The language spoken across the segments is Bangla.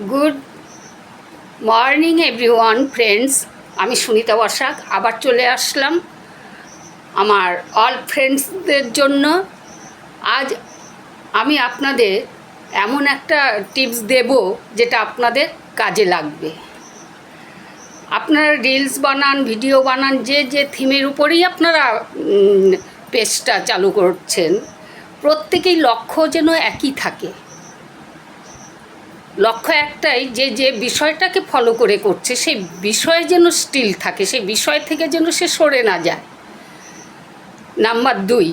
Good morning everyone friends. আমি সুনিতা বসাক আবার চলে আসলাম আমার অল ফ্রেন্ডসদের জন্য। আজ আমি আপনাদের এমন একটা টিপস দেব যেটা আপনাদের কাজে লাগবে। আপনারা রিলস বানান, ভিডিও বানান, যে থিমের উপরেই আপনারা পেজটা চালু করছেন, প্রত্যেকেই লক্ষ্য যেন একই থাকে। লক্ষ্য একটাই, যে বিষয়টাকে ফলো করে করছে সেই বিষয় যেন স্টিল থাকে, সেই বিষয় থেকে যেন সে সরে না যায়। নাম্বার 2,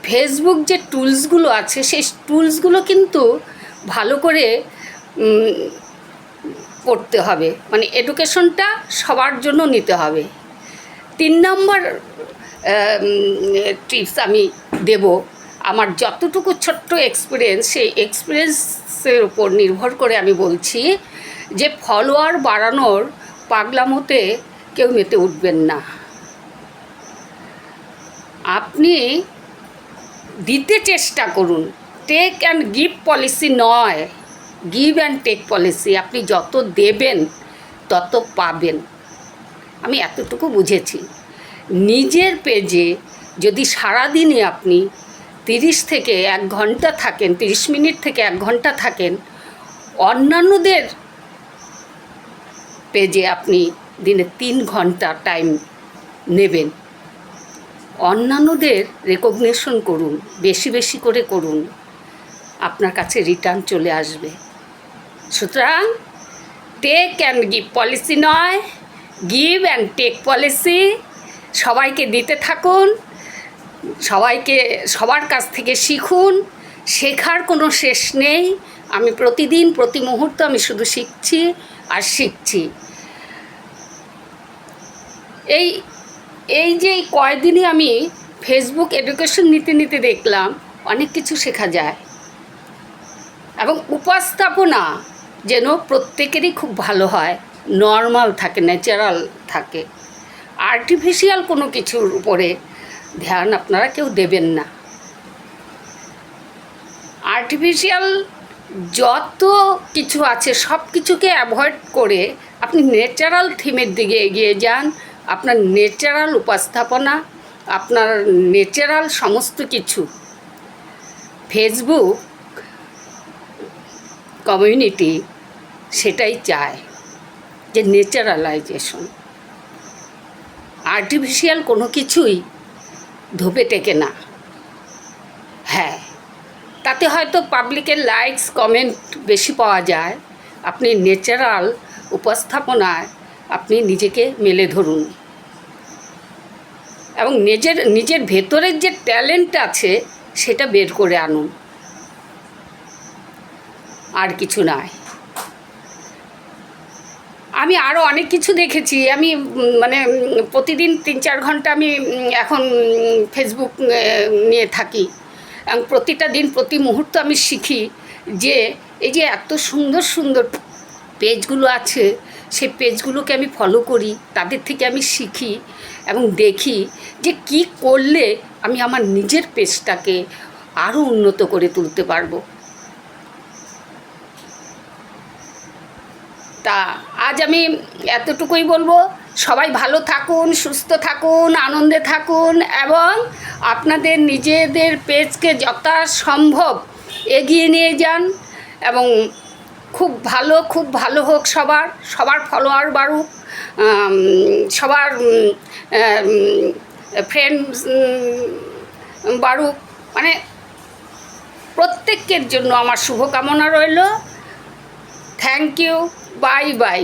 ফেসবুক যে টুলসগুলো আছে সেই টুলসগুলো কিন্তু ভালো করে করতে হবে, মানে এডুকেশনটা সবার জন্য নিতে হবে। 3 নম্বর টিপস আমি দেব, আমার যতটুকু ছোট্ট এক্সপিরিয়েন্স, সেই এক্সপিরিয়েন্সের উপর নির্ভর করে আমি বলছি যে ফলোয়ার বাড়ানোর পাগলামোতে কেউ মেতে উঠবেন না। আপনি দিতে চেষ্টা করুন, টেক অ্যান্ড গিভ পলিসি নয়, গিভ অ্যান্ড টেক পলিসি। আপনি যত দেবেন তত পাবেন, আমি এতটুকু বুঝেছি। নিজের পেজে যদি সারাদিনে আপনি 30 থেকে 1 ঘন্টা থাকেন, 30 মিনিট থেকে 1 ঘন্টা থাকেন, অন্যান্যদের পেজে আপনি দিনে 3 ঘন্টা টাইম নেবেন। অন্যান্যদের রেকগনিশন করুন, বেশি বেশি করে করুন, আপনার কাছে রিটার্ন চলে আসবে। সুতরাং টেক অ্যান্ড গিভ পলিসি নয়, গিভ অ্যান্ড টেক পলিসি। সবাইকে দিতে থাকুন, সবার কাছ থেকে শিখুন। শেখার কোনো শেষ নেই। আমি প্রতিদিন প্রতি মুহূর্ত আমি শুধু শিখছি আর শিখছি। এই যে কয়েকদিনই আমি ফেসবুক এডুকেশন নিতে নিতে দেখলাম অনেক কিছু শেখা যায়, এবং উপস্থাপনা যেন প্রত্যেকেরই খুব ভালো হয়, নর্মাল থাকে, ন্যাচারাল থাকে। আর্টিফিশিয়াল কোনো কিছুর উপরে ধ্যান আপনারা কেউ দেবেন না। আর্টিফিশিয়াল যত কিছু আছে সব কিছুকে অ্যাভয়েড করে আপনি ন্যাচারাল থিমের দিকে এগিয়ে যান। আপনার ন্যাচারাল উপস্থাপনা, আপনার ন্যাচারাল সমস্ত কিছু ফেসবুক কমিউনিটি সেটাই চায়, যে ন্যাচারালাইজেশন। আর্টিফিশিয়াল কোনো কিছুই ধোপে টেকে না। হ্যাঁ, তাতে হয়তো পাবলিকের লাইকস কমেন্ট বেশি পাওয়া যায়। আপনি ন্যাচারাল উপস্থাপনায় আপনি নিজেকে মেলে ধরুন, এবং নিজের ভেতরের যে ট্যালেন্ট আছে সেটা বের করে আনুন, আর কিছু নয়। আমি আরও অনেক কিছু দেখেছি। আমি মানে প্রতিদিন 3-4 ঘন্টা আমি এখন ফেসবুক নিয়ে থাকি, এবং প্রতিটা দিন প্রতি মুহূর্ত আমি শিখি যে এই যে এত সুন্দর সুন্দর পেজগুলো আছে, সেই পেজগুলোকে আমি ফলো করি, তাদের থেকে আমি শিখি এবং দেখি যে কি করলে আমি আমার নিজের পেজটাকে আরও উন্নত করে তুলতে পারবো। তা আজ আমি এতটুকুই বলবো, সবাই ভালো থাকুন, সুস্থ থাকুন, আনন্দে থাকুন, এবং আপনাদের নিজেদের পেজকে যথাসম্ভব এগিয়ে নিয়ে যান, এবং খুব ভালো হোক, সবার ফলোয়ার বাড়ুক, সবার ফ্রেন্ডস বাড়ুক, মানে প্রত্যেকের জন্য আমার শুভকামনা রইল। Thank you, bye by.